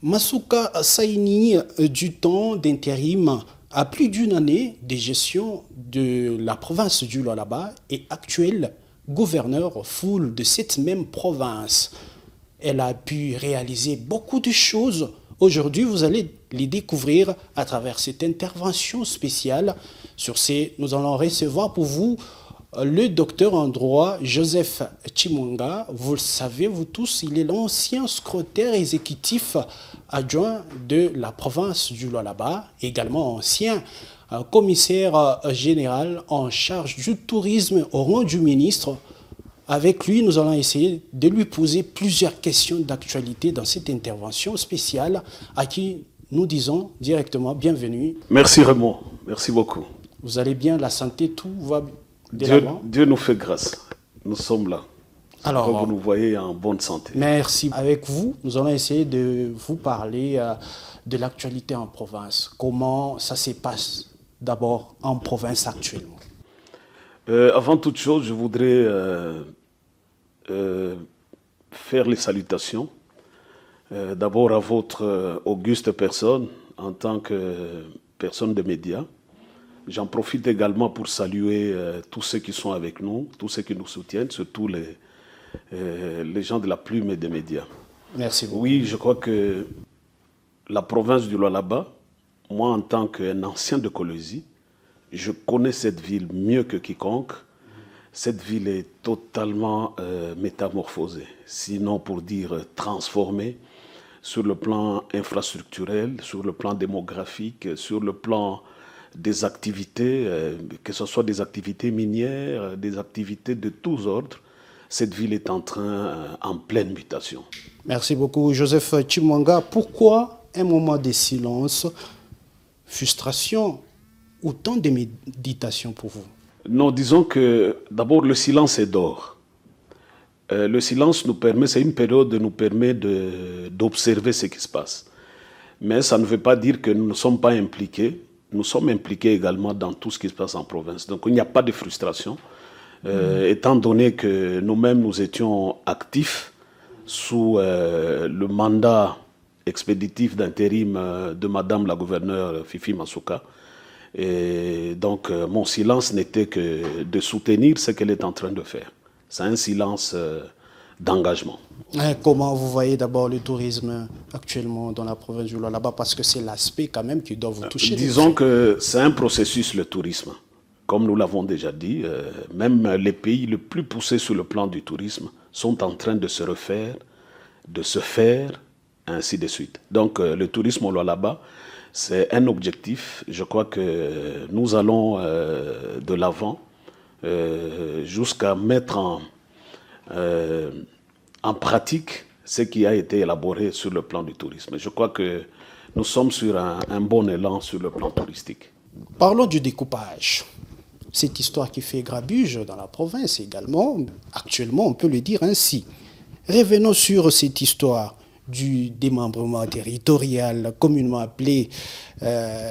Masuka Saini, du temps d'intérim à plus d'une année de gestion de la province du Lualaba et actuel gouverneur full de cette même province. Elle a pu réaliser beaucoup de choses. Aujourd'hui, vous allez les découvrir à travers cette intervention spéciale. Sur ces, nous allons recevoir pour vous le docteur en droit Joseph Chimunga. Vous le savez, vous tous, il est l'ancien secrétaire exécutif adjoint de la province du Lualaba, également ancien commissaire général en charge du tourisme au rang du ministre. Avec lui, nous allons essayer de lui poser plusieurs questions d'actualité dans cette intervention spéciale à qui nous disons directement bienvenue. Merci Raymond, merci beaucoup. Vous allez bien, la santé, tout va de l'avant? Dieu nous fait grâce, nous sommes là. Alors, vous nous voyez en bonne santé. Merci. Avec vous, nous allons essayer de vous parler de l'actualité en province. Comment ça se passe d'abord en province actuellement? Avant toute chose, je voudrais faire les salutations. D'abord à votre auguste personne en tant que personne de médias. J'en profite également pour saluer tous ceux qui sont avec nous, tous ceux qui nous soutiennent, surtout les gens de la plume et des médias. Merci beaucoup. Oui, je crois que la province du Lualaba, moi en tant qu'un ancien de Kolwezi, je connais cette ville mieux que quiconque. Cette ville est totalement métamorphosée, sinon pour dire transformée, sur le plan infrastructurel, sur le plan démographique, sur le plan des activités, que ce soit des activités minières, des activités de tous ordres. Cette ville est en pleine mutation. Merci beaucoup, Joseph Chimunga. Pourquoi un moment de silence, frustration ou temps de méditation pour vous? Non, disons que d'abord le silence est d'or. Le silence nous permet, c'est une période qui nous permet d'observer ce qui se passe. Mais ça ne veut pas dire que nous ne sommes pas impliqués. Nous sommes impliqués également dans tout ce qui se passe en province. Donc il n'y a pas de frustration. Étant donné que nous-mêmes nous étions actifs sous le mandat expéditif d'intérim de Madame la gouverneure Fifi Masuka. Et donc mon silence n'était que de soutenir ce qu'elle est en train de faire. C'est un silence d'engagement. Comment vous voyez d'abord le tourisme actuellement dans la province du Lualaba, parce que c'est l'aspect quand même qui doit vous toucher. Disons que c'est un processus, le tourisme. Comme nous l'avons déjà dit, même les pays les plus poussés sur le plan du tourisme sont en train de se refaire, de se faire, ainsi de suite. Donc le tourisme au Lualaba, c'est un objectif. Je crois que nous allons de l'avant jusqu'à mettre en pratique ce qui a été élaboré sur le plan du tourisme. Je crois que nous sommes sur un bon élan sur le plan touristique. Parlons du découpage. Cette histoire qui fait grabuge dans la province également, actuellement on peut le dire ainsi. Revenons sur cette histoire du démembrement territorial, communément appelé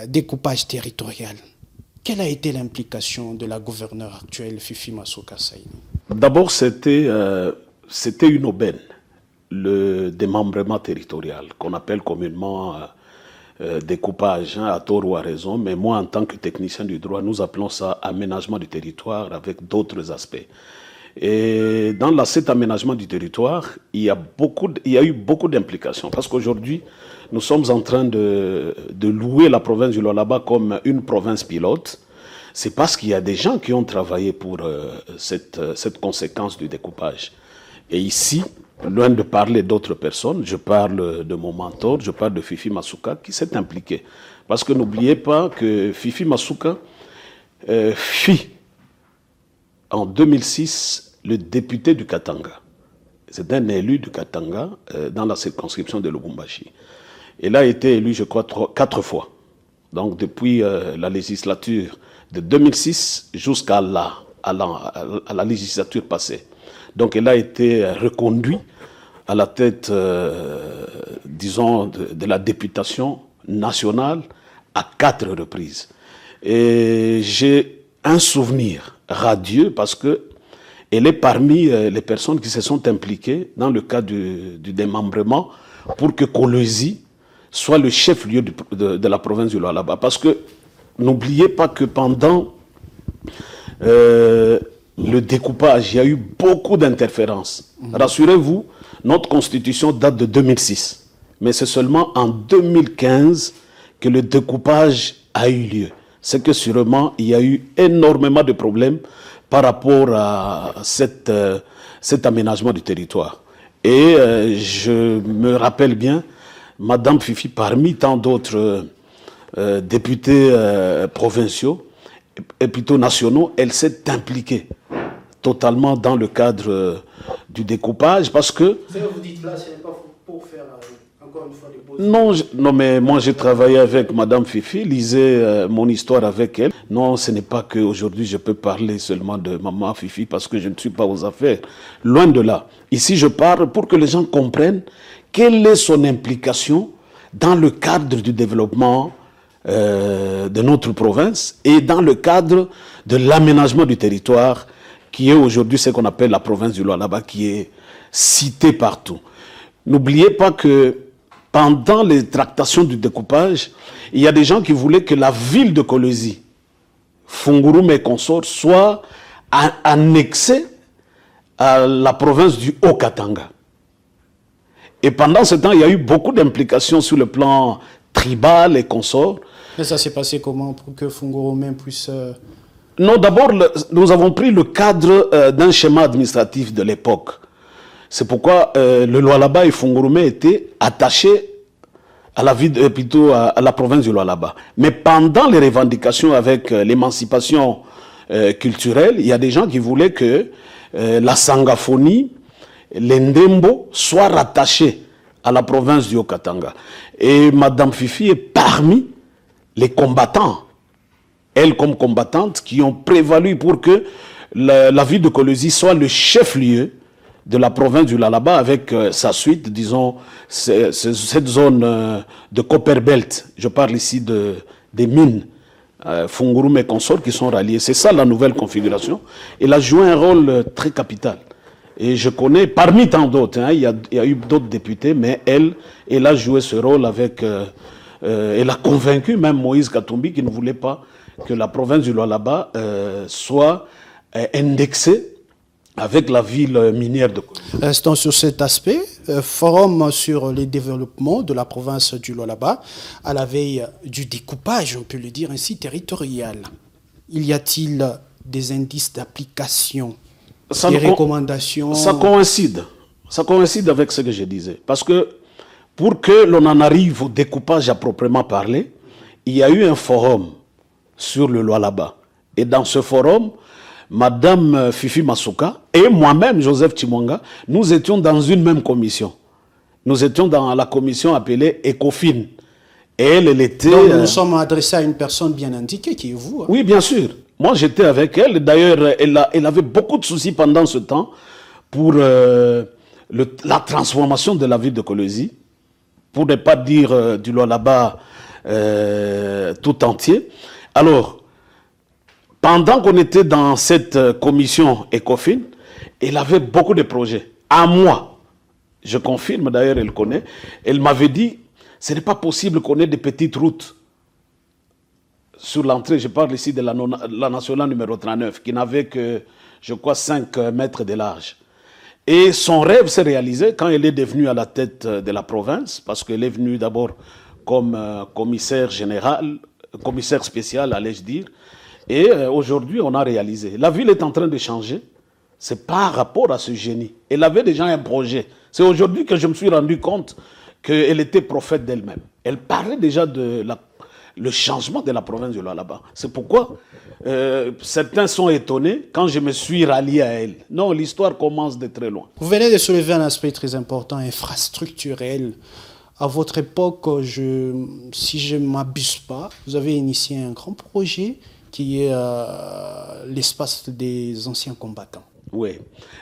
découpage territorial. Quelle a été l'implication de la gouverneure actuelle, Fifi Masuka Saini? D'abord, c'était une aubaine, le démembrement territorial, qu'on appelle communément découpage, à tort ou à raison, mais moi, en tant que technicien du droit, nous appelons ça aménagement du territoire avec d'autres aspects. Et dans cet aménagement du territoire, il y a eu beaucoup d'implications, parce qu'aujourd'hui, nous sommes en train de louer la province du Lualaba comme une province pilote. C'est parce qu'il y a des gens qui ont travaillé pour cette conséquence du découpage. Et ici, loin de parler d'autres personnes, je parle de mon mentor, je parle de Fifi Masuka qui s'est impliqué. Parce que n'oubliez pas que Fifi Masuka fit en 2006 le député du Katanga. C'est un élu du Katanga dans la circonscription de Lubumbashi. Elle a été élue, je crois, 4 fois. Donc depuis la législature de 2006 jusqu'à la législature passée. Donc elle a été reconduite à la tête, disons, de la députation nationale à 4 reprises. Et j'ai un souvenir radieux parce que elle est parmi les personnes qui se sont impliquées dans le cas du démembrement pour que Kolwezi soit le chef-lieu de la province du Lualaba. Parce que n'oubliez pas que pendant le découpage, il y a eu beaucoup d'interférences. Rassurez-vous, notre constitution date de 2006. Mais c'est seulement en 2015 que le découpage a eu lieu. C'est que sûrement, il y a eu énormément de problèmes par rapport à cet aménagement du territoire. Et je me rappelle bien, Madame Fifi, parmi tant d'autres députés provinciaux et plutôt nationaux, elle s'est impliquée totalement dans le cadre du découpage parce que... Vous dites là, ce n'est pas pour faire encore une fois des pauses. Non, mais moi j'ai travaillé avec Madame Fifi, lisez mon histoire avec elle. Non, ce n'est pas qu'aujourd'hui je peux parler seulement de Maman Fifi parce que je ne suis pas aux affaires. Loin de là. Ici je parle pour que les gens comprennent quelle est son implication dans le cadre du développement de notre province et dans le cadre de l'aménagement du territoire qui est aujourd'hui ce qu'on appelle la province du Lualaba, qui est citée partout. N'oubliez pas que pendant les tractations du découpage, il y a des gens qui voulaient que la ville de Kolwezi, Fungurume et consorts, soit annexée à la province du Haut-Katanga. Et pendant ce temps, il y a eu beaucoup d'implications sur le plan tribal et consorts. Mais ça s'est passé comment pour que Fungurume puisse... Non, d'abord, nous avons pris le cadre d'un schéma administratif de l'époque. C'est pourquoi le Lualaba et Fungurume étaient attachés à la ville, plutôt à la province du Lualaba. Mais pendant les revendications avec l'émancipation culturelle, il y a des gens qui voulaient que la Sangaphonie, l'Endembo, soient rattachés à la province du Haut-Katanga. Et Madame Fifi est parmi les combattants, elle comme combattante, qui ont prévalu pour que la ville de Kolwezi soit le chef-lieu de la province du Lualaba avec sa suite, disons, cette zone de Copperbelt. Je parle ici des mines, Fungurume et consorts qui sont ralliés. C'est ça la nouvelle configuration. Elle a joué un rôle très capital. Et je connais, parmi tant d'autres, il y a eu d'autres députés, mais elle a joué ce rôle avec... elle a convaincu même Moïse Katumbi qui ne voulait pas que la province du Lualaba soit indexée avec la ville minière de Kolwezi. Restons sur cet aspect. Forum sur les développements de la province du Lualaba à la veille du découpage, on peut le dire ainsi, territorial. Y a-t-il des indices d'application, des recommandations? Ça coïncide avec ce que je disais. Parce que pour que l'on en arrive au découpage à proprement parler, il y a eu un forum sur le Lualaba. Et dans ce forum, Madame Fifi Masuka et moi-même, Joseph Chimonga, nous étions dans une même commission. Nous étions dans la commission appelée ECOFIN. Et elle était... Donc nous sommes adressés à une personne bien indiquée, qui est vous. Hein. Oui, bien sûr. Moi, j'étais avec elle. D'ailleurs, elle avait beaucoup de soucis pendant ce temps pour la transformation de la ville de Kolwezi, pour ne pas dire du Lualaba tout entier. Alors, pendant qu'on était dans cette commission ECOFIN, elle avait beaucoup de projets. À moi, je confirme, d'ailleurs elle connaît, elle m'avait dit, ce n'est pas possible qu'on ait des petites routes sur l'entrée, je parle ici de la nationale numéro 39, qui n'avait que, je crois, 5 mètres de large. Et son rêve s'est réalisé quand elle est devenue à la tête de la province, parce qu'elle est venue d'abord comme commissaire général, commissaire spécial, allais-je dire. Et aujourd'hui, on a réalisé. La ville est en train de changer. C'est par rapport à ce génie. Elle avait déjà un projet. C'est aujourd'hui que je me suis rendu compte qu'elle était prophète d'elle-même. Elle parlait déjà de le changement de la province du Lualaba. C'est pourquoi certains sont étonnés quand je me suis rallié à elle. Non, l'histoire commence de très loin. Vous venez de soulever un aspect très important, infrastructurel. À votre époque, si je ne m'abuse pas, vous avez initié un grand projet qui est l'espace des anciens combattants. Oui.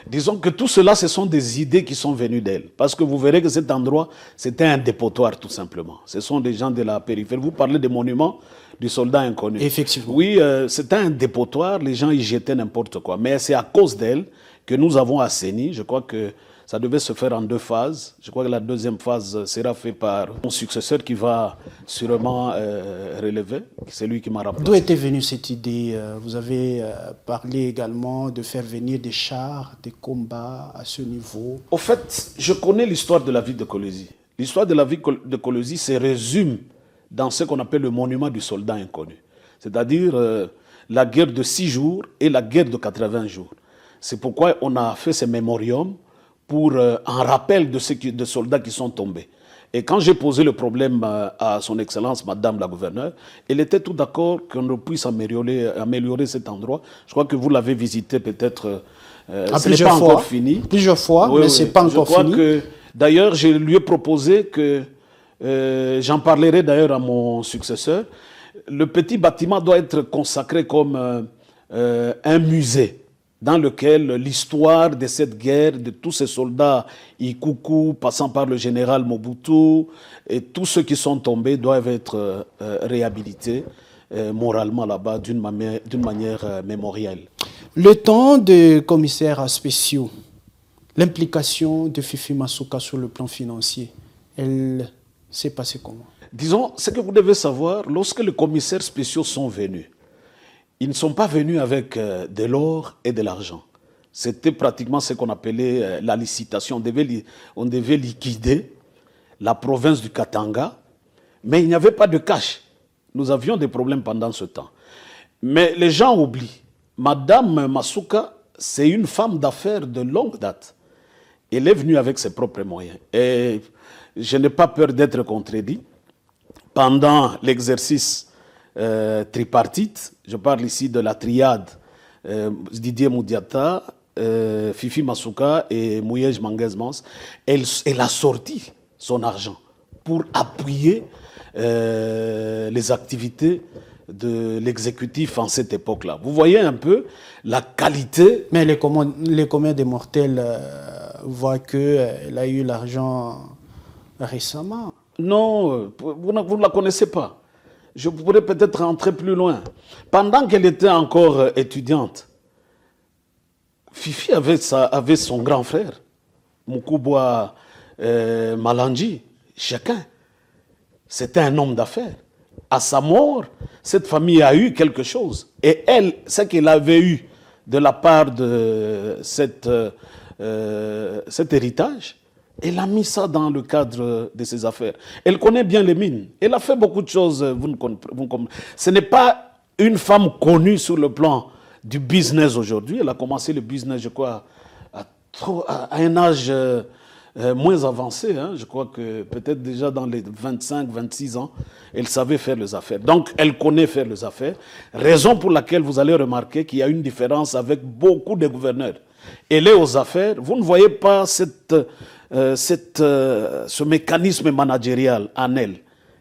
Disons que tout cela, ce sont des idées qui sont venues d'elle. Parce que vous verrez que cet endroit, c'était un dépotoir, tout simplement. Ce sont des gens de la périphérie. Vous parlez des monuments du soldat inconnu. Effectivement. Oui, c'était un dépotoir. Les gens y jetaient n'importe quoi. Mais c'est à cause d'elle que nous avons assaini. Je crois que Ça devait se faire en 2 phases. Je crois que la deuxième phase sera faite par mon successeur qui va sûrement relever. C'est lui qui m'a rappelé. D'où était venue cette idée? Vous avez parlé également de faire venir des chars, des combats à ce niveau. Au fait, je connais l'histoire de la ville de Kolwezi. L'histoire de la ville de Kolwezi se résume dans ce qu'on appelle le monument du soldat inconnu. C'est-à-dire la guerre de 6 jours et la guerre de 80 jours. C'est pourquoi on a fait ce mémorium pour un rappel de soldats qui sont tombés. Et quand j'ai posé le problème à son Excellence, Madame la Gouverneure, elle était tout d'accord qu'on puisse améliorer cet endroit. Je crois que vous l'avez visité peut-être. Ce n'est pas encore fini. Plusieurs fois, oui, mais ce n'est pas encore fini. D'ailleurs, je lui ai proposé que, j'en parlerai d'ailleurs à mon successeur, le petit bâtiment doit être consacré comme un musée, dans lequel l'histoire de cette guerre, de tous ces soldats Ikuku, passant par le général Mobutu, et tous ceux qui sont tombés doivent être réhabilités moralement là-bas d'une manière mémorielle. Le temps des commissaires spéciaux, l'implication de Fifi Masuka sur le plan financier, elle s'est passée comment? Disons, ce que vous devez savoir, lorsque les commissaires spéciaux sont venus, ils ne sont pas venus avec de l'or et de l'argent. C'était pratiquement ce qu'on appelait la licitation. On devait liquider la province du Katanga, mais il n'y avait pas de cash. Nous avions des problèmes pendant ce temps. Mais les gens oublient. Madame Masuka, c'est une femme d'affaires de longue date. Elle est venue avec ses propres moyens. Et je n'ai pas peur d'être contredit. Pendant l'exercice tripartite, je parle ici de la triade Didier Moudiata, Fifi Masuka et Mouyej Manguez-Mans, elle a sorti son argent pour appuyer les activités de l'exécutif en cette époque-là. Vous voyez un peu la qualité... Mais les communs des mortels voient qu'elle a eu l'argent récemment. Non, vous ne la connaissez pas. Je pourrais peut-être rentrer plus loin. Pendant qu'elle était encore étudiante, Fifi avait son grand frère, Mukubwa Malanji, chacun. C'était un homme d'affaires. À sa mort, cette famille a eu quelque chose. Et elle, ce qu'elle avait eu de la part de cet héritage, elle a mis ça dans le cadre de ses affaires. Elle connaît bien les mines. Elle a fait beaucoup de choses. Ce n'est pas une femme connue sur le plan du business aujourd'hui. Elle a commencé le business, je crois, à un âge moins avancé. Hein. Je crois que peut-être déjà dans les 25, 26 ans, elle savait faire les affaires. Donc, elle connaît faire les affaires. Raison pour laquelle vous allez remarquer qu'il y a une différence avec beaucoup de gouverneurs. Elle est aux affaires. Vous ne voyez pas ce mécanisme managérial en elle.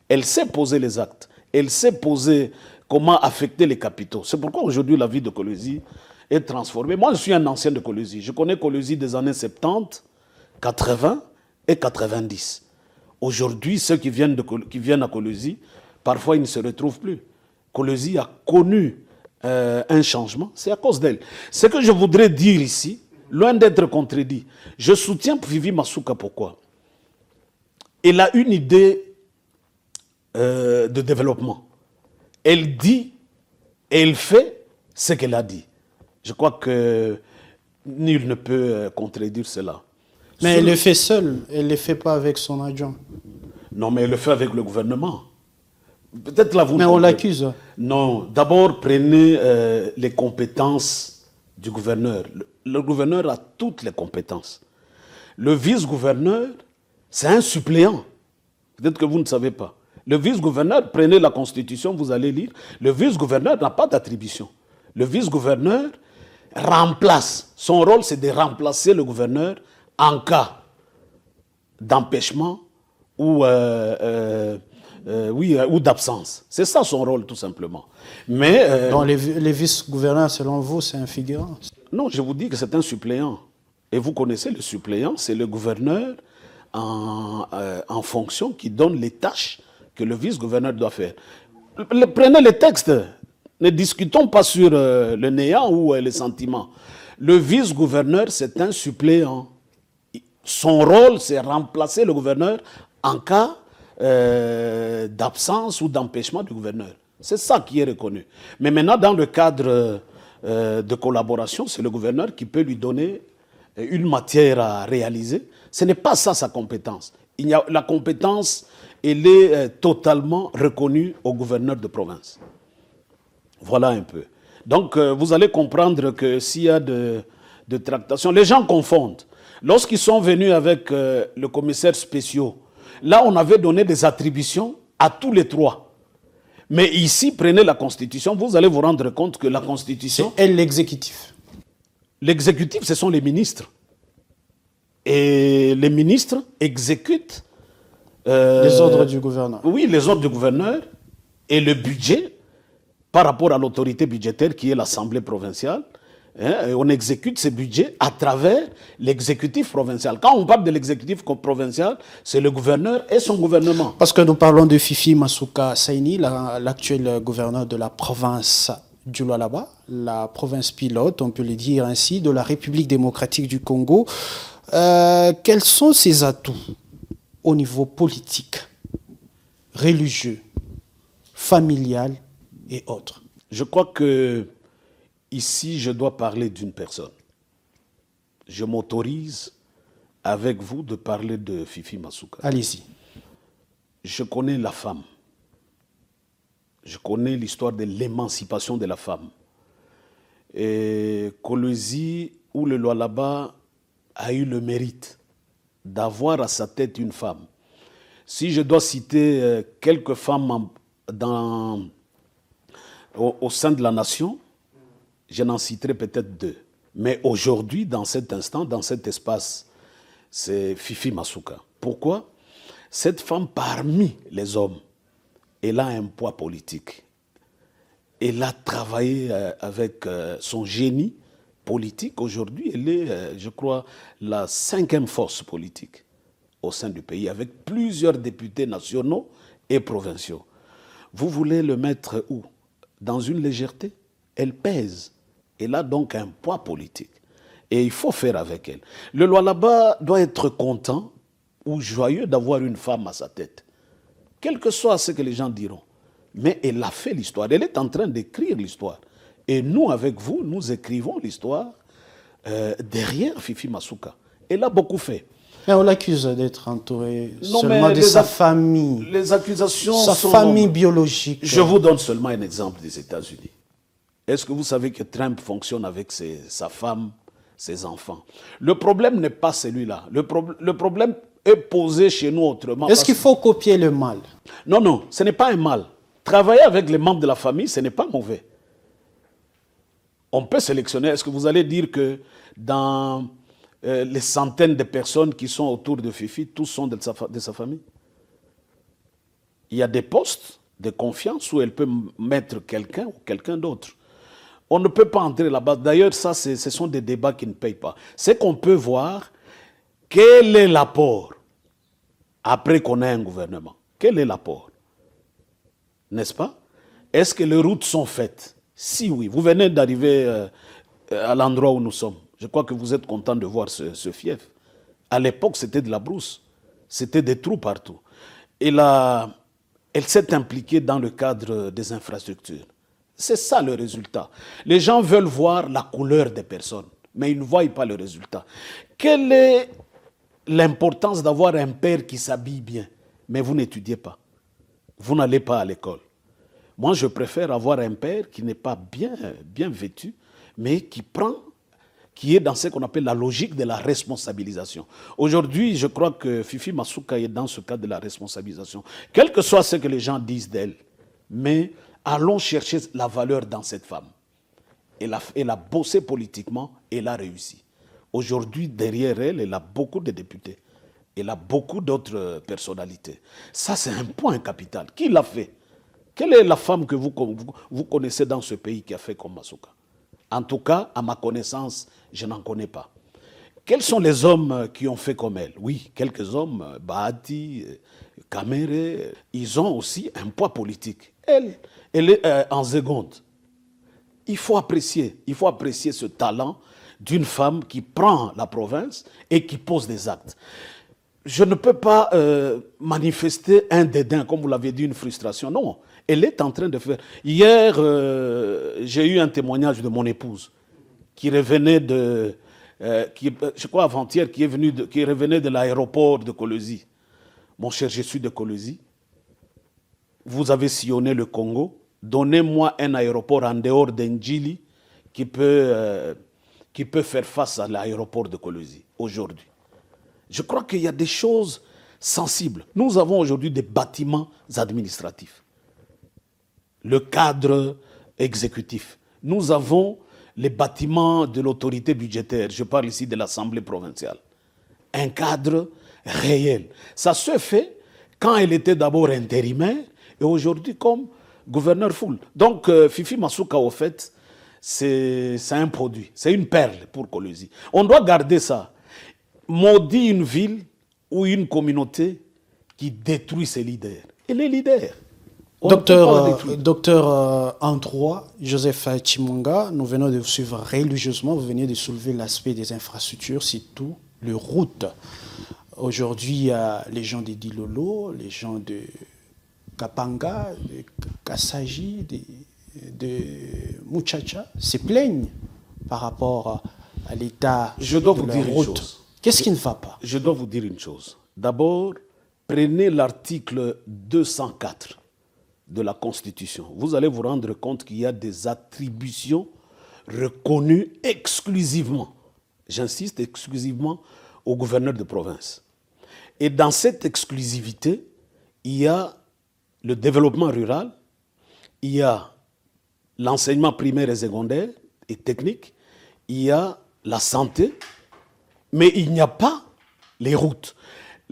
Elle sait poser les actes. Elle sait poser comment affecter les capitaux. C'est pourquoi aujourd'hui la vie de Kolwezi est transformée. Moi, je suis un ancien de Kolwezi. Je connais Kolwezi des années 70, 80 et 90. Aujourd'hui, ceux qui viennent à Kolwezi, parfois ils ne se retrouvent plus. Kolwezi a connu un changement. C'est à cause d'elle. Ce que je voudrais dire ici, loin d'être contredit, je soutiens Fifi Masuka. Pourquoi? Elle a une idée de développement. Elle dit et elle fait ce qu'elle a dit. Je crois que nul ne peut contredire cela. Mais elle le fait seule, elle ne le fait pas avec son adjoint. Non, mais elle le fait avec le gouvernement. Peut-être là, vous... Mais on l'accuse. Non, d'abord, prenez les compétences du gouverneur. Le gouverneur a toutes les compétences. Le vice-gouverneur, c'est un suppléant. Peut-être que vous ne savez pas. Le vice-gouverneur, prenez la Constitution, vous allez lire. Le vice-gouverneur n'a pas d'attribution. Le vice-gouverneur remplace. Son rôle, c'est de remplacer le gouverneur en cas d'empêchement ou d'absence. C'est ça son rôle, tout simplement. Mais donc les vice-gouverneurs, selon vous, c'est un figurant? Non, je vous dis que c'est un suppléant. Et vous connaissez le suppléant, c'est le gouverneur en fonction qui donne les tâches que le vice-gouverneur doit faire. Prenez les textes. Ne discutons pas sur le néant ou les sentiments. Le vice-gouverneur, c'est un suppléant. Son rôle, c'est remplacer le gouverneur en cas d'absence ou d'empêchement du gouverneur. C'est ça qui est reconnu. Mais maintenant, dans le cadre de collaboration, c'est le gouverneur qui peut lui donner une matière à réaliser. Ce n'est pas ça sa compétence. La compétence, elle est totalement reconnue au gouverneur de province. Voilà un peu. Donc, vous allez comprendre que s'il y a de tractations, les gens confondent. Lorsqu'ils sont venus avec le commissaire spécial, là, on avait donné des attributions à tous les trois. Mais ici, prenez la Constitution, vous allez vous rendre compte que la Constitution... C'est elle l'exécutif. L'exécutif, ce sont les ministres. Et les ministres exécutent... les ordres du gouverneur. Oui, les ordres du gouverneur et le budget par rapport à l'autorité budgétaire qui est l'Assemblée provinciale. Et on exécute ce budget à travers l'exécutif provincial. Quand on parle de l'exécutif provincial, c'est le gouverneur et son gouvernement. Parce que nous parlons de Fifi Masuka Saini, l'actuel gouverneur de la province du Lualaba, la province pilote, on peut le dire ainsi, de la République démocratique du Congo. Quels sont ses atouts au niveau politique, religieux, familial et autres? Je crois que ici, je dois parler d'une personne. Je m'autorise avec vous de parler de Fifi Masuka. Allez-y. Je connais la femme. Je connais l'histoire de l'émancipation de la femme. Et Kolwezi ou le Lualaba a eu le mérite d'avoir à sa tête une femme. Si je dois citer quelques femmes au sein de la nation, je n'en citerai peut-être deux. Mais aujourd'hui, dans cet instant, dans cet espace, c'est Fifi Masuka. Pourquoi? Cette femme, parmi les hommes, elle a un poids politique. Elle a travaillé avec son génie politique. Aujourd'hui, elle est, je crois, la 5e force politique au sein du pays, avec plusieurs députés nationaux et provinciaux. Vous voulez le mettre où? Dans une légèreté? Elle pèse. Elle a donc un poids politique. Et il faut faire avec elle. Le Lualaba doit être content ou joyeux d'avoir une femme à sa tête. Quel que soit ce que les gens diront. Mais elle a fait l'histoire. Elle est en train d'écrire l'histoire. Et nous, avec vous, nous écrivons l'histoire derrière Fifi Masuka. Elle a beaucoup fait. Mais on l'accuse d'être entouré seulement de sa famille. Les accusations sont... Sa famille biologique. Je vous donne seulement un exemple des États-Unis. Est-ce que vous savez que Trump fonctionne avec sa femme, ses enfants? Le problème n'est pas celui-là. Le problème est posé chez nous autrement. Est-ce qu'il faut copier le mal? Non, non, ce n'est pas un mal. Travailler avec les membres de la famille, ce n'est pas mauvais. On peut sélectionner. Est-ce que vous allez dire que dans les centaines de personnes qui sont autour de Fifi, tous sont de sa famille? Il y a des postes de confiance où elle peut mettre quelqu'un ou quelqu'un d'autre. On ne peut pas entrer là-bas. D'ailleurs, ça, ce sont des débats qui ne payent pas. C'est qu'on peut voir quel est l'apport après qu'on ait un gouvernement. Quel est l'apport? N'est-ce pas? Est-ce que les routes sont faites? Si oui, vous venez d'arriver à l'endroit où nous sommes. Je crois que vous êtes content de voir ce fief. À l'époque, c'était de la brousse. C'était des trous partout. Et là, elle s'est impliquée dans le cadre des infrastructures. C'est ça le résultat. Les gens veulent voir la couleur des personnes, mais ils ne voient pas le résultat. Quelle est l'importance d'avoir un père qui s'habille bien, mais vous n'étudiez pas? Vous n'allez pas à l'école. Moi, je préfère avoir un père qui n'est pas bien vêtu, mais qui est dans ce qu'on appelle la logique de la responsabilisation. Aujourd'hui, je crois que Fifi Masuka est dans ce cadre de la responsabilisation. Quel que soit ce que les gens disent d'elle, mais allons chercher la valeur dans cette femme. Elle a bossé politiquement, elle a réussi. Aujourd'hui, derrière elle, elle a beaucoup de députés. Elle a beaucoup d'autres personnalités. Ça, c'est un point capital. Qui l'a fait? Quelle est la femme que vous connaissez dans ce pays qui a fait comme Masuka? En tout cas, à ma connaissance, je n'en connais pas. Quels sont les hommes qui ont fait comme elle? Oui, quelques hommes, Bahati, Kamere, ils ont aussi un poids politique. Elle est en seconde. Il faut apprécier ce talent d'une femme qui prend la province et qui pose des actes. Je ne peux pas manifester un dédain, comme vous l'avez dit, une frustration. Non, elle est en train de faire. Hier, j'ai eu un témoignage de mon épouse qui revenait de, je crois avant-hier, qui revenait de l'aéroport de Kolwezi. Mon cher, je suis de Kolwezi. Vous avez sillonné le Congo. Donnez-moi un aéroport en dehors d'Ndjili qui peut faire face à l'aéroport de Kolwezi aujourd'hui. Je crois qu'il y a des choses sensibles. Nous avons aujourd'hui des bâtiments administratifs. Le cadre exécutif. Nous avons les bâtiments de l'autorité budgétaire. Je parle ici de l'Assemblée provinciale. Un cadre réel. Ça se fait quand elle était d'abord intérimaire et aujourd'hui comme gouverneur full. Donc Fifi Masuka, au fait, c'est un produit. C'est une perle pour Kolwezi. On doit garder ça. Maudit une ville ou une communauté qui détruit ses leaders. Et les leaders. Docteur en droit, Joseph Chimunga, nous venons de vous suivre religieusement. Vous venez de soulever l'aspect des infrastructures, surtout les routes. Aujourd'hui, les gens de Dilolo, les gens de Kapanga, de Kassaji, de Muchacha se plaignent par rapport à l'état de la route. Qu'est-ce qui ne va pas? Je dois vous dire une chose. D'abord, prenez l'article 204 de la Constitution. Vous allez vous rendre compte qu'il y a des attributions reconnues exclusivement, j'insiste, exclusivement au gouverneur de province. Et dans cette exclusivité, il y a le développement rural, il y a l'enseignement primaire et secondaire et technique, il y a la santé, mais il n'y a pas les routes.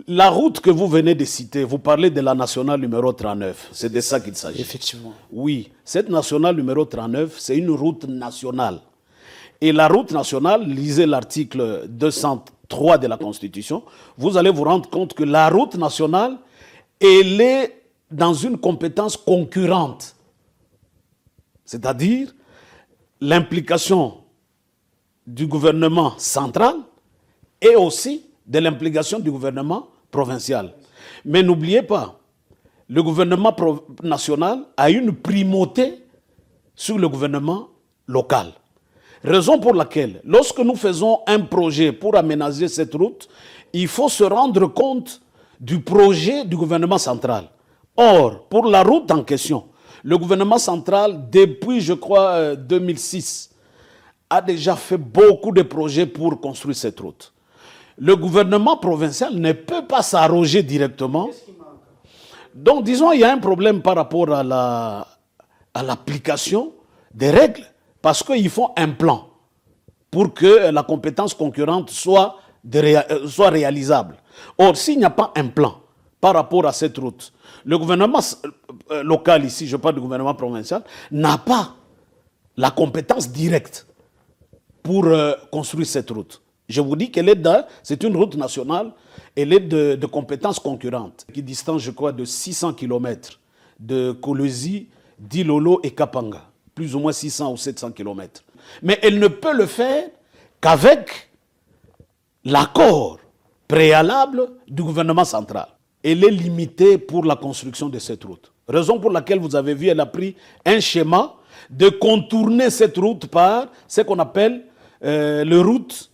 La route que vous venez de citer, vous parlez de la nationale numéro 39, c'est de ça qu'il s'agit. Effectivement. Oui, cette nationale numéro 39, c'est une route nationale. Et la route nationale, lisez l'article 203 de la Constitution, vous allez vous rendre compte que la route nationale, elle est dans une compétence concurrente. C'est-à-dire l'implication du gouvernement central et aussi de l'implication du gouvernement provincial. Mais n'oubliez pas, le gouvernement national a une primauté sur le gouvernement local. Raison pour laquelle, lorsque nous faisons un projet pour aménager cette route, il faut se rendre compte du projet du gouvernement central. Or, pour la route en question, le gouvernement central, depuis, je crois, 2006, a déjà fait beaucoup de projets pour construire cette route. Le gouvernement provincial ne peut pas s'arroger directement. Donc, disons, il y a un problème par rapport à l'application des règles, parce qu'ils font un plan pour que la compétence concurrente soit réalisable. Or, s'il n'y a pas un plan par rapport à cette route, le gouvernement local, ici, je parle du gouvernement provincial, n'a pas la compétence directe pour construire cette route. Je vous dis c'est une route nationale, elle est de compétences concurrentes, qui distance, je crois, de 600 km de Kolwezi, Dilolo et Kapanga, plus ou moins 600 ou 700 km. Mais elle ne peut le faire qu'avec l'accord préalable du gouvernement central. Elle est limitée pour la construction de cette route. Raison pour laquelle vous avez vu, elle a pris un schéma de contourner cette route par ce qu'on appelle le route,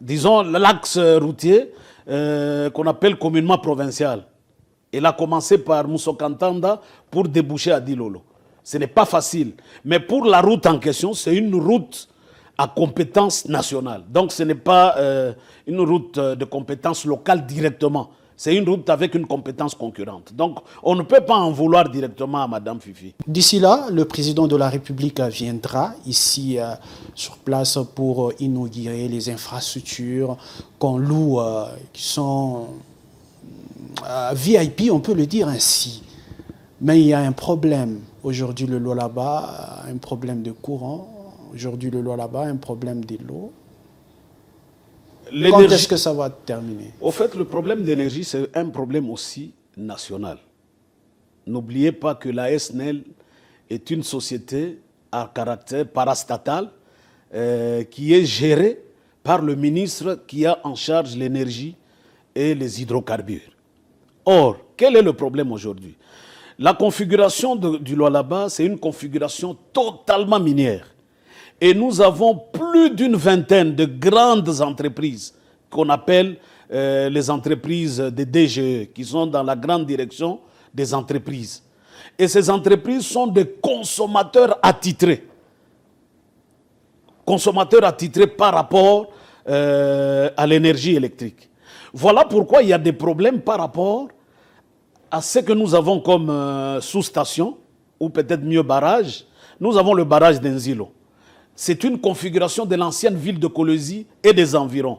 disons l'axe routier qu'on appelle communément provincial. Elle a commencé par Moussokantanda pour déboucher à Dilolo. Ce n'est pas facile. Mais pour la route en question, c'est une route à compétence nationale. Donc ce n'est pas une route de compétence locale directement. C'est une route avec une compétence concurrente. Donc, on ne peut pas en vouloir directement à Madame Fifi. D'ici là, le président de la République viendra ici sur place pour inaugurer les infrastructures qu'on loue, qui sont VIP, on peut le dire ainsi. Mais il y a un problème. Aujourd'hui, le Lualaba a un problème de courant. Aujourd'hui, le Lualaba a un problème de l'eau. Quand est-ce que ça va terminer? Au fait, le problème d'énergie, c'est un problème aussi national. N'oubliez pas que la SNEL est une société à caractère parastatal qui est gérée par le ministre qui a en charge l'énergie et les hydrocarbures. Or, quel est le problème aujourd'hui? La configuration du Lualaba, c'est une configuration totalement minière. Et nous avons plus d'une vingtaine de grandes entreprises qu'on appelle les entreprises des DGE, qui sont dans la grande direction des entreprises. Et ces entreprises sont des consommateurs attitrés. Consommateurs attitrés par rapport à l'énergie électrique. Voilà pourquoi il y a des problèmes par rapport à ce que nous avons comme sous-station, ou peut-être mieux barrage. Nous avons le barrage d'Enzilo. C'est une configuration de l'ancienne ville de Kolwezi et des environs.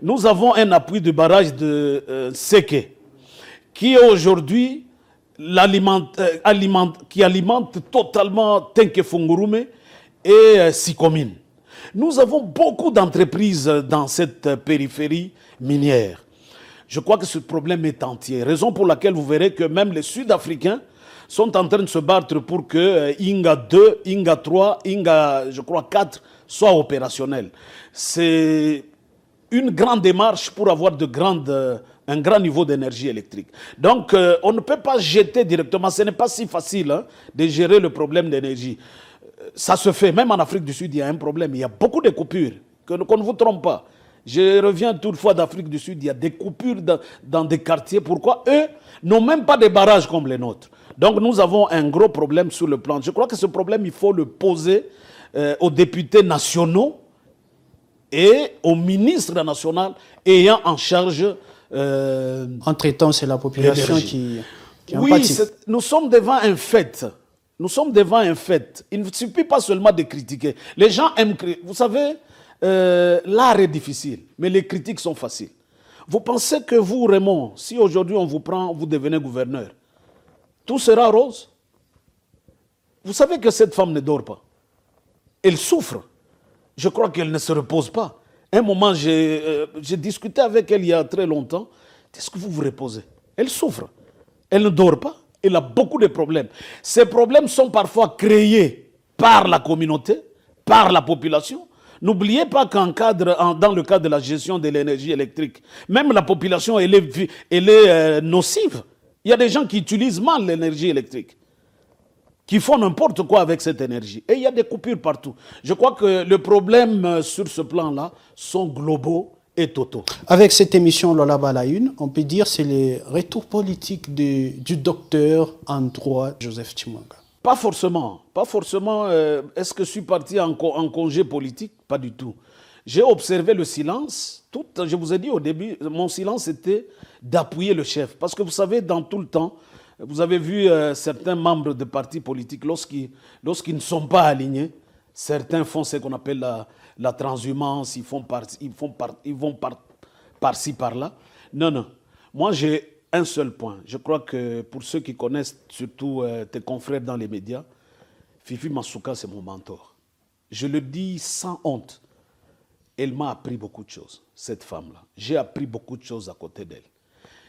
Nous avons un appui du barrage de Seke, qui est aujourd'hui qui alimente totalement Tenke-Fungurume et Sikomine. Nous avons beaucoup d'entreprises dans cette périphérie minière. Je crois que ce problème est entier. Raison pour laquelle vous verrez que même les Sud-Africains sont en train de se battre pour que Inga 2, Inga 3, Inga, je crois, 4 soient opérationnels. C'est une grande démarche pour avoir un grand niveau d'énergie électrique. Donc, on ne peut pas jeter directement. Ce n'est pas si facile de gérer le problème d'énergie. Ça se fait. Même en Afrique du Sud, il y a un problème. Il y a beaucoup de coupures. Qu'on ne vous trompe pas. Je reviens toutefois d'Afrique du Sud. Il y a des coupures dans des quartiers. Pourquoi? Eux n'ont même pas de barrages comme les nôtres. Donc, nous avons un gros problème sur le plan. Je crois que ce problème, il faut le poser aux députés nationaux et au ministre national ayant en charge... Entre-temps, c'est la population qui en oui, pâtit. Nous sommes devant un fait. Nous sommes devant un fait. Il ne suffit pas seulement de critiquer. Les gens aiment critiquer. Vous savez, l'art est difficile, mais les critiques sont faciles. Vous pensez que vous, Raymond, si aujourd'hui on vous prend, vous devenez gouverneur, tout sera rose? Vous savez que cette femme ne dort pas. Elle souffre. Je crois qu'elle ne se repose pas. Un moment, j'ai discuté avec elle il y a très longtemps. Est-ce que vous vous reposez? Elle souffre. Elle ne dort pas. Elle a beaucoup de problèmes. Ces problèmes sont parfois créés par la communauté, par la population. N'oubliez pas dans le cadre de la gestion de l'énergie électrique, même la population, elle est nocive. Il y a des gens qui utilisent mal l'énergie électrique, qui font n'importe quoi avec cette énergie. Et il y a des coupures partout. Je crois que les problèmes sur ce plan-là sont globaux et totaux. Avec cette émission Lualaba à la une, on peut dire que c'est les retours politiques du docteur en droit Joseph Tshimanga. Pas forcément. Pas forcément. Est-ce que je suis parti en congé politique? Pas du tout. J'ai observé le silence. Je vous ai dit au début, mon silence était d'appuyer le chef. Parce que vous savez, dans tout le temps, vous avez vu certains membres de partis politiques, lorsqu'ils ne sont pas alignés, certains font ce qu'on appelle la transhumance, ils vont par-ci, par-là. Non. Moi, j'ai un seul point. Je crois que pour ceux qui connaissent, surtout tes confrères dans les médias, Fifi Masuka, c'est mon mentor. Je le dis sans honte. Elle m'a appris beaucoup de choses, cette femme-là. J'ai appris beaucoup de choses à côté d'elle.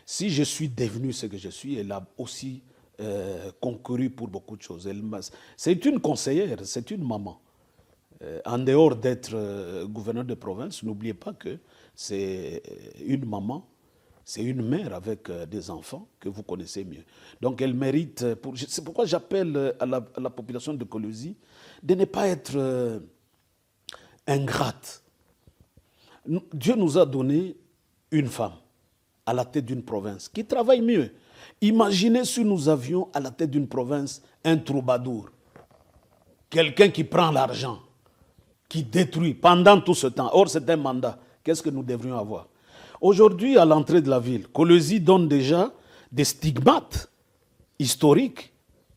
Si je suis devenu ce que je suis, elle a aussi concouru pour beaucoup de choses. C'est une conseillère, c'est une maman. En dehors d'être gouverneur de province, n'oubliez pas que c'est une maman, c'est une mère avec des enfants que vous connaissez mieux. Donc elle mérite, c'est pourquoi j'appelle à la population de Kolwezi de ne pas être ingrate. Dieu nous a donné une femme à la tête d'une province qui travaille mieux. Imaginez si nous avions à la tête d'une province un troubadour, quelqu'un qui prend l'argent, qui détruit pendant tout ce temps. Or, c'est un mandat. Qu'est-ce que nous devrions avoir? Aujourd'hui, à l'entrée de la ville, Kolwezi donne déjà des stigmates historiques,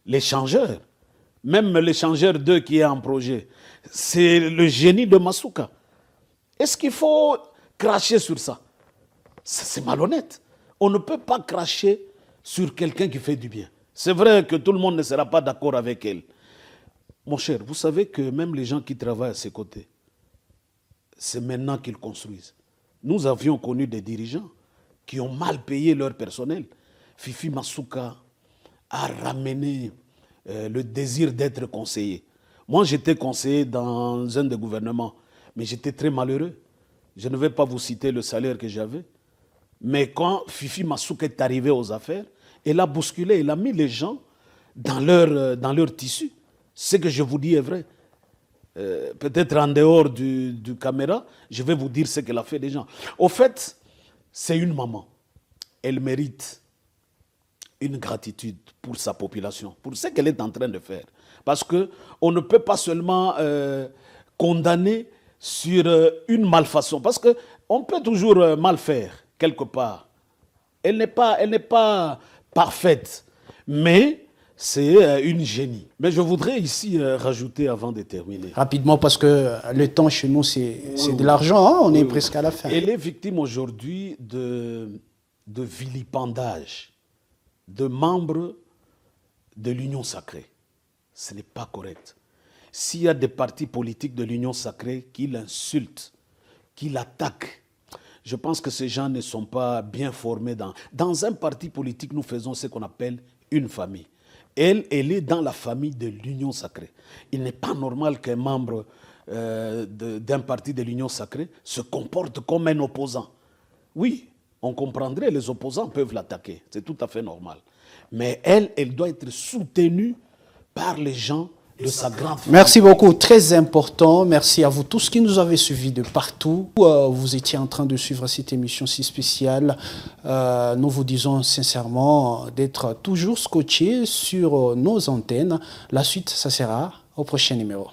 l'échangeur. Même l'échangeur 2 qui est en projet, c'est le génie de Masuka. Est-ce qu'il faut cracher sur ça? C'est malhonnête. On ne peut pas cracher sur quelqu'un qui fait du bien. C'est vrai que tout le monde ne sera pas d'accord avec elle. Mon cher, vous savez que même les gens qui travaillent à ses côtés, c'est maintenant qu'ils construisent. Nous avions connu des dirigeants qui ont mal payé leur personnel. Fifi Masuka a ramené le désir d'être conseiller. Moi, j'étais conseiller dans un des gouvernements. Mais j'étais très malheureux. Je ne vais pas vous citer le salaire que j'avais. Mais quand Fifi Massouk est arrivé aux affaires, elle a bousculé, elle a mis les gens dans leur tissu. Ce que je vous dis est vrai. Peut-être en dehors du caméra, je vais vous dire ce qu'elle a fait des gens. Au fait, c'est une maman. Elle mérite une gratitude pour sa population, pour ce qu'elle est en train de faire. Parce qu'on ne peut pas seulement condamner sur une malfaçon. Parce qu'on peut toujours mal faire, quelque part. Elle n'est pas parfaite, mais c'est une génie. Mais je voudrais ici rajouter avant de terminer. Rapidement, parce que le temps chez nous, c'est de l'argent, hein, on est presque à la fin. Elle est victime aujourd'hui de vilipendage de membres de l'Union sacrée. Ce n'est pas correct. S'il y a des partis politiques de l'Union sacrée qui l'insultent, qui l'attaquent, je pense que ces gens ne sont pas bien formés. Dans un parti politique, nous faisons ce qu'on appelle une famille. Elle est dans la famille de l'Union sacrée. Il n'est pas normal qu'un membre d'un parti de l'Union sacrée se comporte comme un opposant. Oui, on comprendrait, les opposants peuvent l'attaquer, c'est tout à fait normal. Mais elle doit être soutenue par les gens de sa grande famille. Merci beaucoup, très important. Merci à vous tous qui nous avez suivis de partout. Vous étiez en train de suivre cette émission si spéciale. Nous vous disons sincèrement d'être toujours scotchés sur nos antennes. La suite, ça sera au prochain numéro.